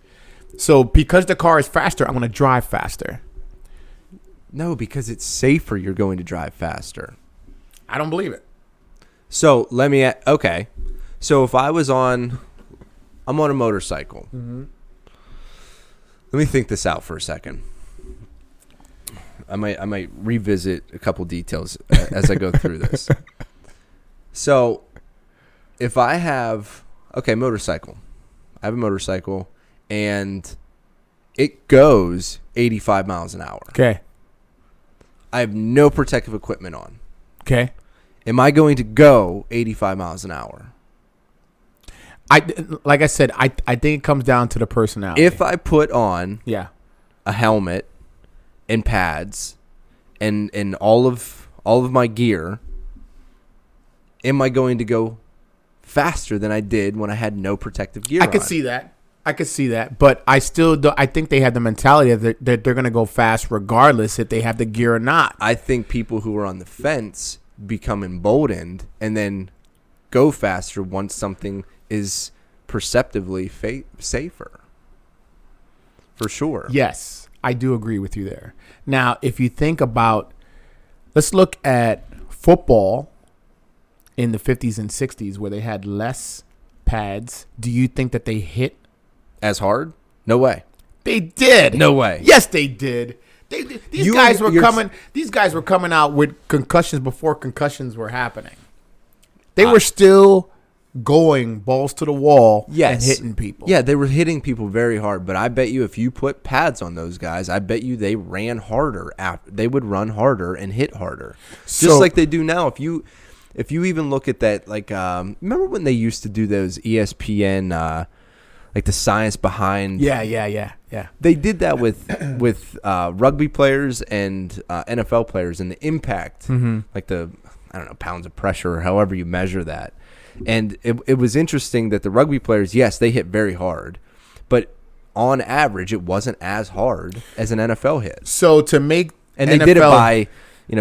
So because the car is faster, I'm going to drive faster. No, because it's safer, you're going to drive faster. I don't believe it. So okay. So if I'm on a motorcycle. Let me think this out for a second. I might revisit a couple details as I go through this. So if I have motorcycle. I have a motorcycle and it goes 85 miles an hour. Okay. I have no protective equipment on. Okay. Am I going to go 85 miles an hour? Like I said, I think it comes down to the personality. If I put on yeah. a helmet and pads and all of my gear, am I going to go faster than I did when I had no protective gear on? I could see that, but I still do. I think they have the mentality that they're going to go fast regardless if they have the gear or not. I think people who are on the fence become emboldened and then go faster once something is perceptively safer. For sure. Yes, I do agree with you there. Now, if you think about, let's look at football in the 50s and 60s where they had less pads. Do you think that they hit as hard? No way. They did. No way. Yes, they did. These guys were coming out with concussions before concussions were happening. They were still going balls to the wall and hitting people. Yeah, they were hitting people very hard, but I bet you if you put pads on those guys, I bet you they ran harder. They would run harder and hit harder. Just like they do now. If you even look at that, like, remember when they used to do those ESPN, like the science behind. Yeah. They did that with rugby players and NFL players and the impact, like the, I don't know, pounds of pressure or however you measure that. And it was interesting that the rugby players, yes, they hit very hard, but on average, it wasn't as hard as an NFL hit. So to make and they did it by,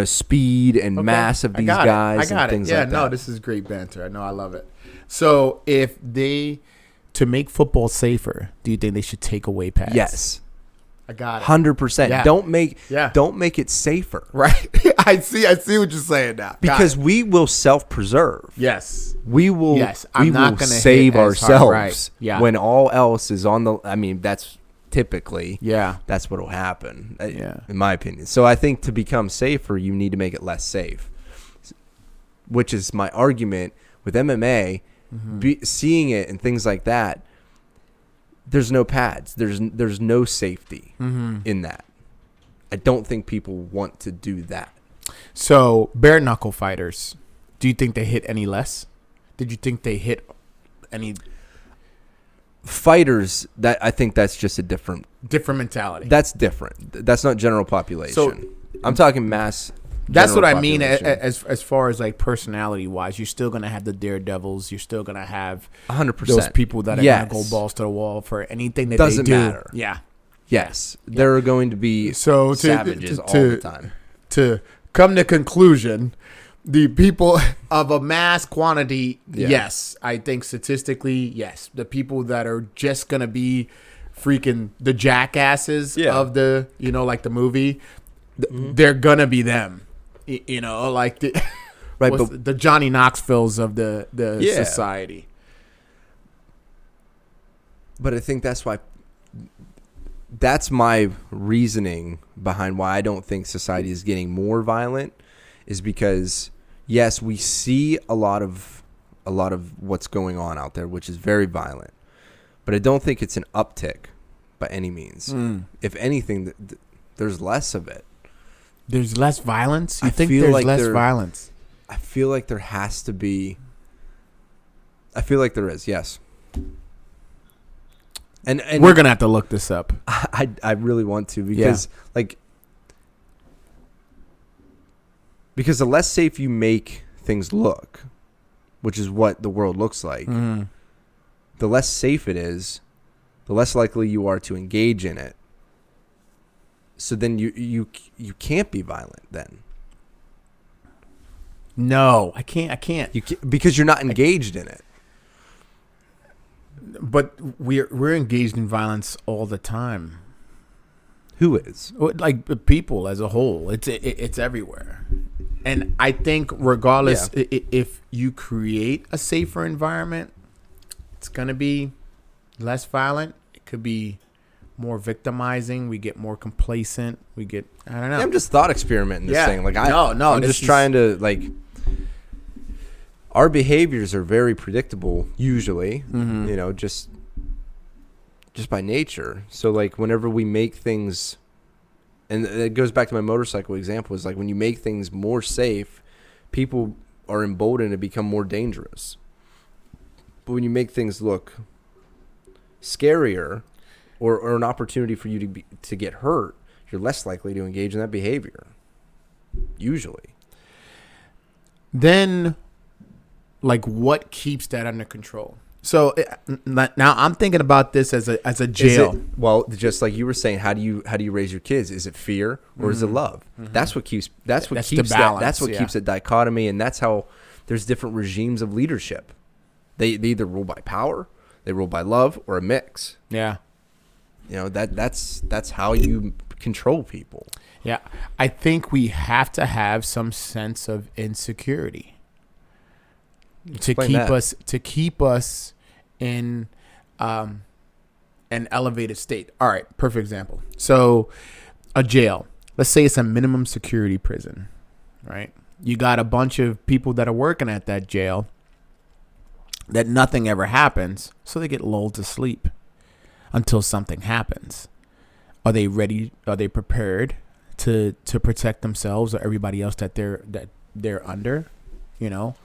speed and mass of these guys and things like that. Yeah, no, this is great banter. I know, I love it. So to make football safer, do you think they should take away pads? Yes. I got it. 100%. Yeah. Don't make it safer. Right. I see what you're saying now. Because we will self-preserve. Yes. We will. Yes. We will save ourselves right. Yeah. when all else is on the. I mean, that's typically. Yeah. That's what will happen. Yeah. In my opinion. So I think to become safer, you need to make it less safe. Which is my argument with MMA. Seeing it and things like that. There's no pads. There's no safety in that. I don't think people want to do that. So bare knuckle fighters, do you think they hit any less? Did you think they hit any fighters? That I think that's just a different mentality. That's different. That's not general population. So I'm talking mass. That's what I mean as far as like personality wise. You're still gonna have the daredevils. You're still gonna have 100% those people that are gonna go balls to the wall for anything that doesn't they do. Matter. Yeah. Yes, there are going to be savages all the time. To come to conclusion, the people of a mass quantity, yes, I think statistically, yes, the people that are just gonna be freaking the jackasses of the like the movie, they're gonna be them. Like the right, but the Johnny Knoxvilles of the society. But I think that's my reasoning behind why I don't think society is getting more violent, is because yes, we see a lot of what's going on out there, which is very violent, but I don't think it's an uptick by any means. If anything, there's less of it. There's less violence? You think there's less violence? I feel like there has to be. I feel like there is, yes. And we're going to have to look this up. I really want to because because the less safe you make things look, which is what the world looks like, the less safe it is, the less likely you are to engage in it. So then you can't be violent then. No, I can't. Because you're not engaged in it. But we're engaged in violence all the time. Who is? Like people as a whole. It's everywhere. And I think regardless if you create a safer environment, it's going to be less violent. It could be more victimizing. We get more complacent. I don't know. I'm just thought experimenting this thing. Like I'm just trying to our behaviors are very predictable usually. Just just by nature. So like whenever we make things, and it goes back to my motorcycle example, is like when you make things more safe, people are emboldened to become more dangerous. But when you make things look scarier, or an opportunity for you to get hurt, you're less likely to engage in that behavior. Usually. Then, like, what keeps that under control? So now I'm thinking about this as a jail. Well, just like you were saying, how do you raise your kids? Is it fear or is it love? Mm-hmm. That's what keeps it dichotomy, and that's how there's different regimes of leadership. They either rule by power, they rule by love, or a mix. Yeah. That's how you control people. Yeah. I think we have to have some sense of insecurity to keep us in an elevated state. All right, perfect example. So a jail, let's say it's a minimum security prison, right? You got a bunch of people that are working at that jail that nothing ever happens, so they get lulled to sleep until something happens. Are they ready? Are they prepared to protect themselves or everybody else that they're under? You know,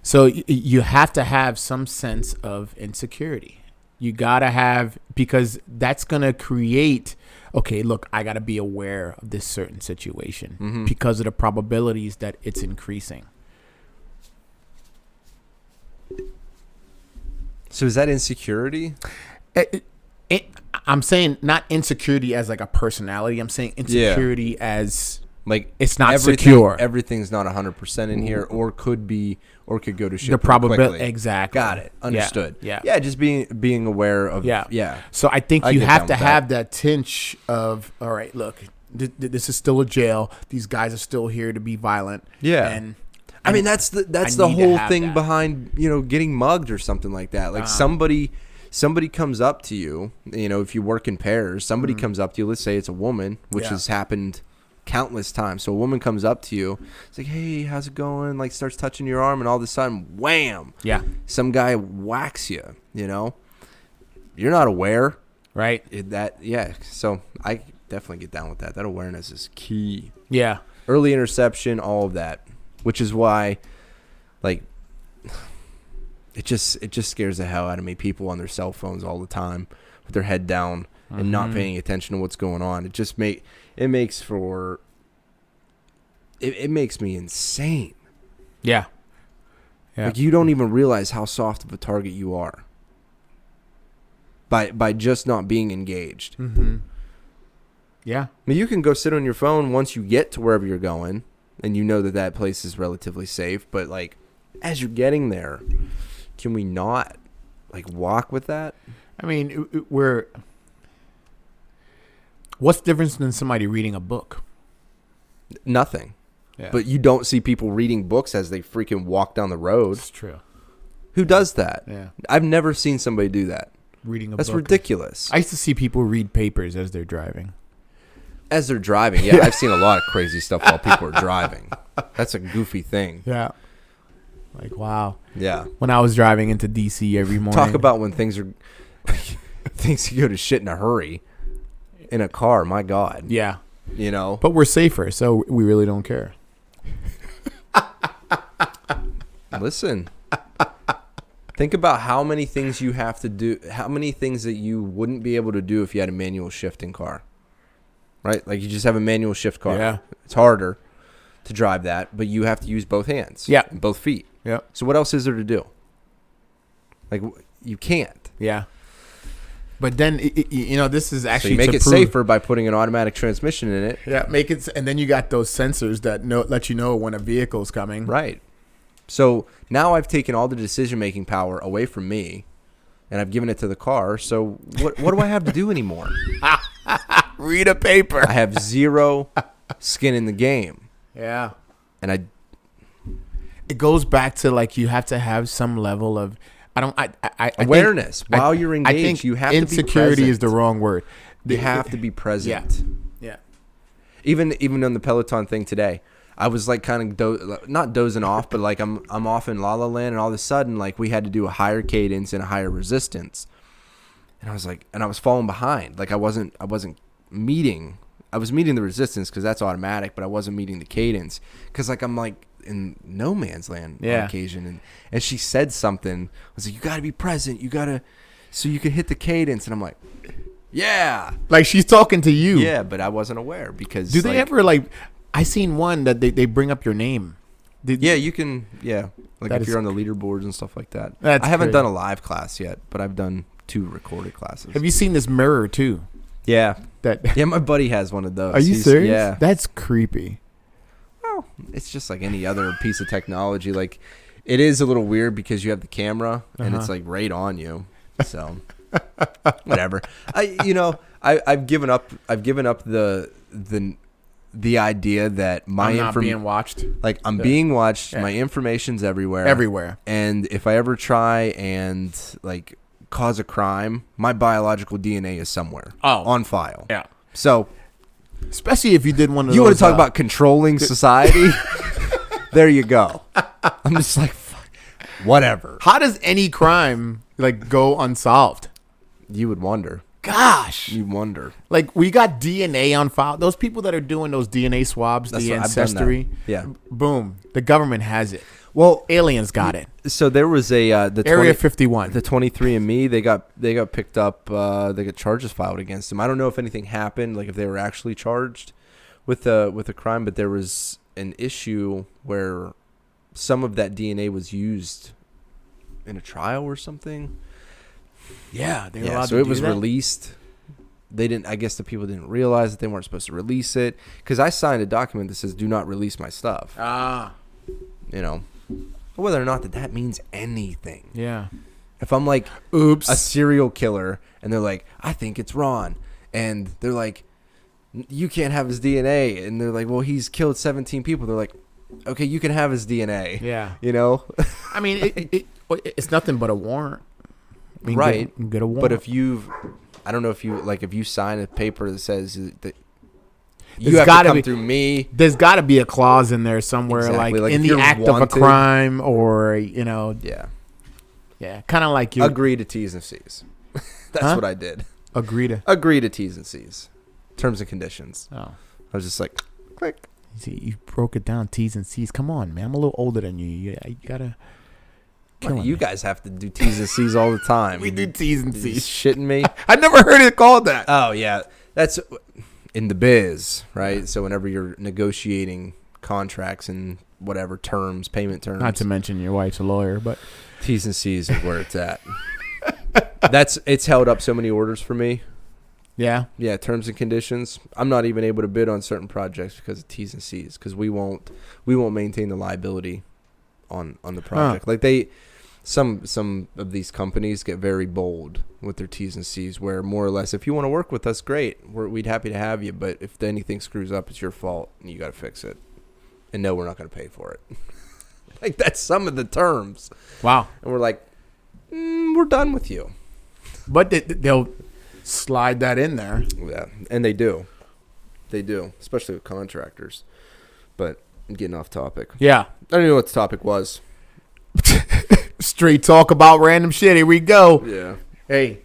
so you have to have some sense of insecurity. You gotta have, because that's gonna create. Okay, look, I gotta be aware of this certain situation because of the probabilities that it's increasing. So is that insecurity? I'm saying not insecurity as like a personality. I'm saying insecurity as like it's not secure. Everything's not 100% in here, or could be, or could go to shit. The probability, exactly. Got it. Understood. Yeah. Just being aware of. Yeah. So I think you have to have that tinge of, all right, look, this is still a jail. These guys are still here to be violent. Yeah. And I mean that's the whole thing behind getting mugged or something like that. Like somebody comes up to you, if you work in pairs, somebody comes up to you, let's say it's a woman, which has happened countless times. So a woman comes up to you, it's like, hey, how's it going? Like starts touching your arm, and all of a sudden, wham! Yeah. Some guy whacks you, You're not aware. Right. So I definitely get down with that. That awareness is key. Yeah. Early interception, all of that. Which is why, like, it just scares the hell out of me. People on their cell phones all the time with their head down and not paying attention to what's going on. It makes me insane. Yeah. Like you don't even realize how soft of a target you are by just not being engaged. Mm-hmm. Yeah. I mean, you can go sit on your phone once you get to wherever you're going, and that place is relatively safe. But like, as you're getting there, can we not like walk with that? I mean, what's the difference than somebody reading a book? Nothing. Yeah. But you don't see people reading books as they freaking walk down the road. It's true. Who does that? Yeah. I've never seen somebody do that. Reading a book. That's ridiculous. I used to see people read papers as they're driving. As they're driving, yeah. I've seen a lot of crazy stuff while people are driving. That's a goofy thing. Yeah. Like, wow. Yeah. When I was driving into D.C. every morning. Talk about when things go to shit in a hurry in a car. My God. Yeah. But we're safer, so we really don't care. Listen. Think about how many things you have to do, how many things that you wouldn't be able to do if you had a manual shifting car. Right? Like you just have a manual shift car. Yeah. It's harder to drive that, but you have to use both hands. Yeah. And both feet. Yeah. So what else is there to do? Like you can't. Yeah. But then this is actually so you make it safer by putting an automatic transmission in it. Yeah, make it, and then you got those sensors that let you know when a vehicle's coming. Right. So now I've taken all the decision-making power away from me, and I've given it to the car. So what do I have to do anymore? Read a paper. I have zero skin in the game. Yeah. And it goes back to like you have to have some level of awareness while you're engaged. I think you have to be present. Insecurity is the wrong word. You have to be present. Yeah. Even on the Peloton thing today, I was like kind of not dozing off, but like I'm off in La La Land, and all of a sudden like we had to do a higher cadence and a higher resistance. And I was like, and I was falling behind. Like I wasn't meeting. I was meeting the resistance because that's automatic, but I wasn't meeting the cadence because like I'm like in no man's land on occasion. And she said something. I was like, you got to be present. You got to, so you can hit the cadence. And I'm like, yeah. Like she's talking to you. Yeah, but I wasn't aware because. Do they ever like, I seen one that they bring up your name. Yeah, you can. Yeah. Like if you're on the leaderboards and stuff like that. I haven't done a live class yet, but I've done 2 recorded classes. Have you seen this mirror too? Yeah. Yeah, my buddy has one of those. Are you serious? Yeah. That's creepy. Well, it's just like any other piece of technology. Like, it is a little weird because you have the camera and it's like right on you. So, whatever. I've given up the idea that my I'm not being watched. Like I'm being watched. Yeah. My information's everywhere. And if I ever try and like cause a crime, my biological DNA is somewhere on file. Yeah. So, especially if you did one of those. You want to talk about controlling society? There you go. I'm just like, fuck, whatever. How does any crime like go unsolved? You would wonder. Gosh. You wonder. Like we got DNA on file. Those people that are doing those DNA swabs, the ancestry. Yeah. Boom. The government has it. Well, aliens got it. So there was a Area 51. The 23andMe. They got picked up. They got charges filed against them. I don't know if anything happened, like if they were actually charged with a crime, but there was an issue where some of that DNA was used in a trial or something. Yeah, they were allowed to so it do was that? Released. They didn't. I guess the people didn't realize that they weren't supposed to release it because I signed a document that says "Do not release my stuff." You know. Whether or not that means anything. Yeah. If I'm like, oops, a serial killer, and they're like, I think it's Ron, and they're like, you can't have his DNA, and they're like, well, he's killed 17 people. They're like, okay, you can have his DNA. Yeah. You know. I mean, it's nothing but a warrant. I mean, right. Get a warrant. But if I don't know if you sign a paper that says that. You have to come through me. There's got to be a clause in there somewhere, exactly. like in the act of a crime, or yeah, kind of like you agree to T's and C's. That's what I did. Agree to T's and C's, terms and conditions. Oh, I was just like, click. See, you broke it down, T's and C's. Come on, man. I'm a little older than you. You gotta. You guys have to do T's and C's all the time. We do T's and C's. Shitting me? I never heard it called that. Oh yeah, that's. In the biz, right? So whenever you're negotiating contracts and whatever terms, payment terms. Not to mention your wife's a lawyer, but T's and C's is where it's at. It's held up so many orders for me. Yeah. Yeah, terms and conditions. I'm not even able to bid on certain projects because of T's and C's because we won't maintain the liability on the project. Like some of these companies get very bold with their T's and C's where more or less, if you want to work with us, great. We'd happy to have you. But if anything screws up, it's your fault and you got to fix it. And no, we're not going to pay for it. Like that's some of the terms. Wow. And we're like, we're done with you. But they'll slide that in there. Yeah. And they do. They do, especially with contractors. But I'm getting off topic. Yeah. I don't even know what the topic was. Straight talk about random shit. Here we go. Yeah. Hey.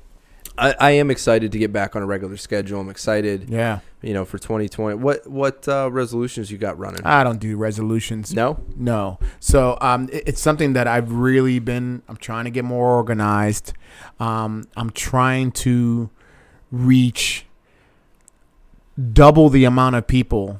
I am excited to get back on a regular schedule. I'm excited. Yeah. For 2020. What resolutions you got running? I don't do resolutions. No? So it's something that I've really been, I'm trying to get more organized. I'm trying to reach double the amount of people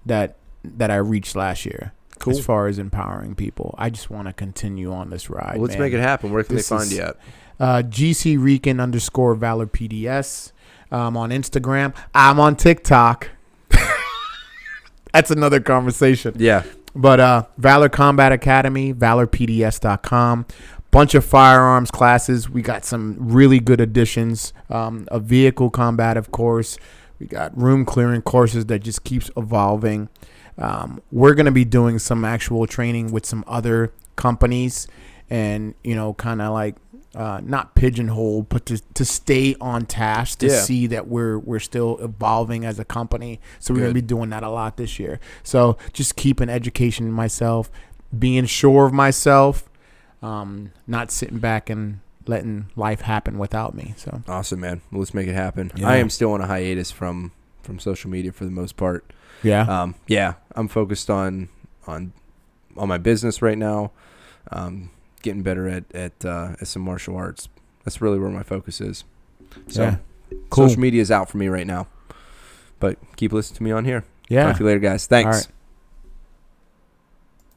that I reached last year. Cool. As far as empowering people, I just want to continue on this ride. Well, let's make it happen. Where can they find you at? GC Rican _Valor PDS on Instagram. I'm on TikTok. That's another conversation. Yeah. But Valor Combat Academy, ValorPDS.com. Bunch of firearms classes. We got some really good additions. A vehicle combat, of course. We got room clearing courses that just keeps evolving. We're going to be doing some actual training with some other companies and, kind of like not pigeonholed, but to stay on task to see that we're still evolving as a company. So we're going to be doing that a lot this year. So just keeping education myself, being sure of myself, not sitting back and letting life happen without me. So awesome, man. Well, let's make it happen. Yeah. I am still on a hiatus from social media for the most part. yeah, I'm focused on my business right now. Getting better at some martial arts. That's really where my focus is. So yeah. Cool. social media is out for me right now, but keep listening to me on here. Yeah. Talk to you later, guys. Thanks. All right.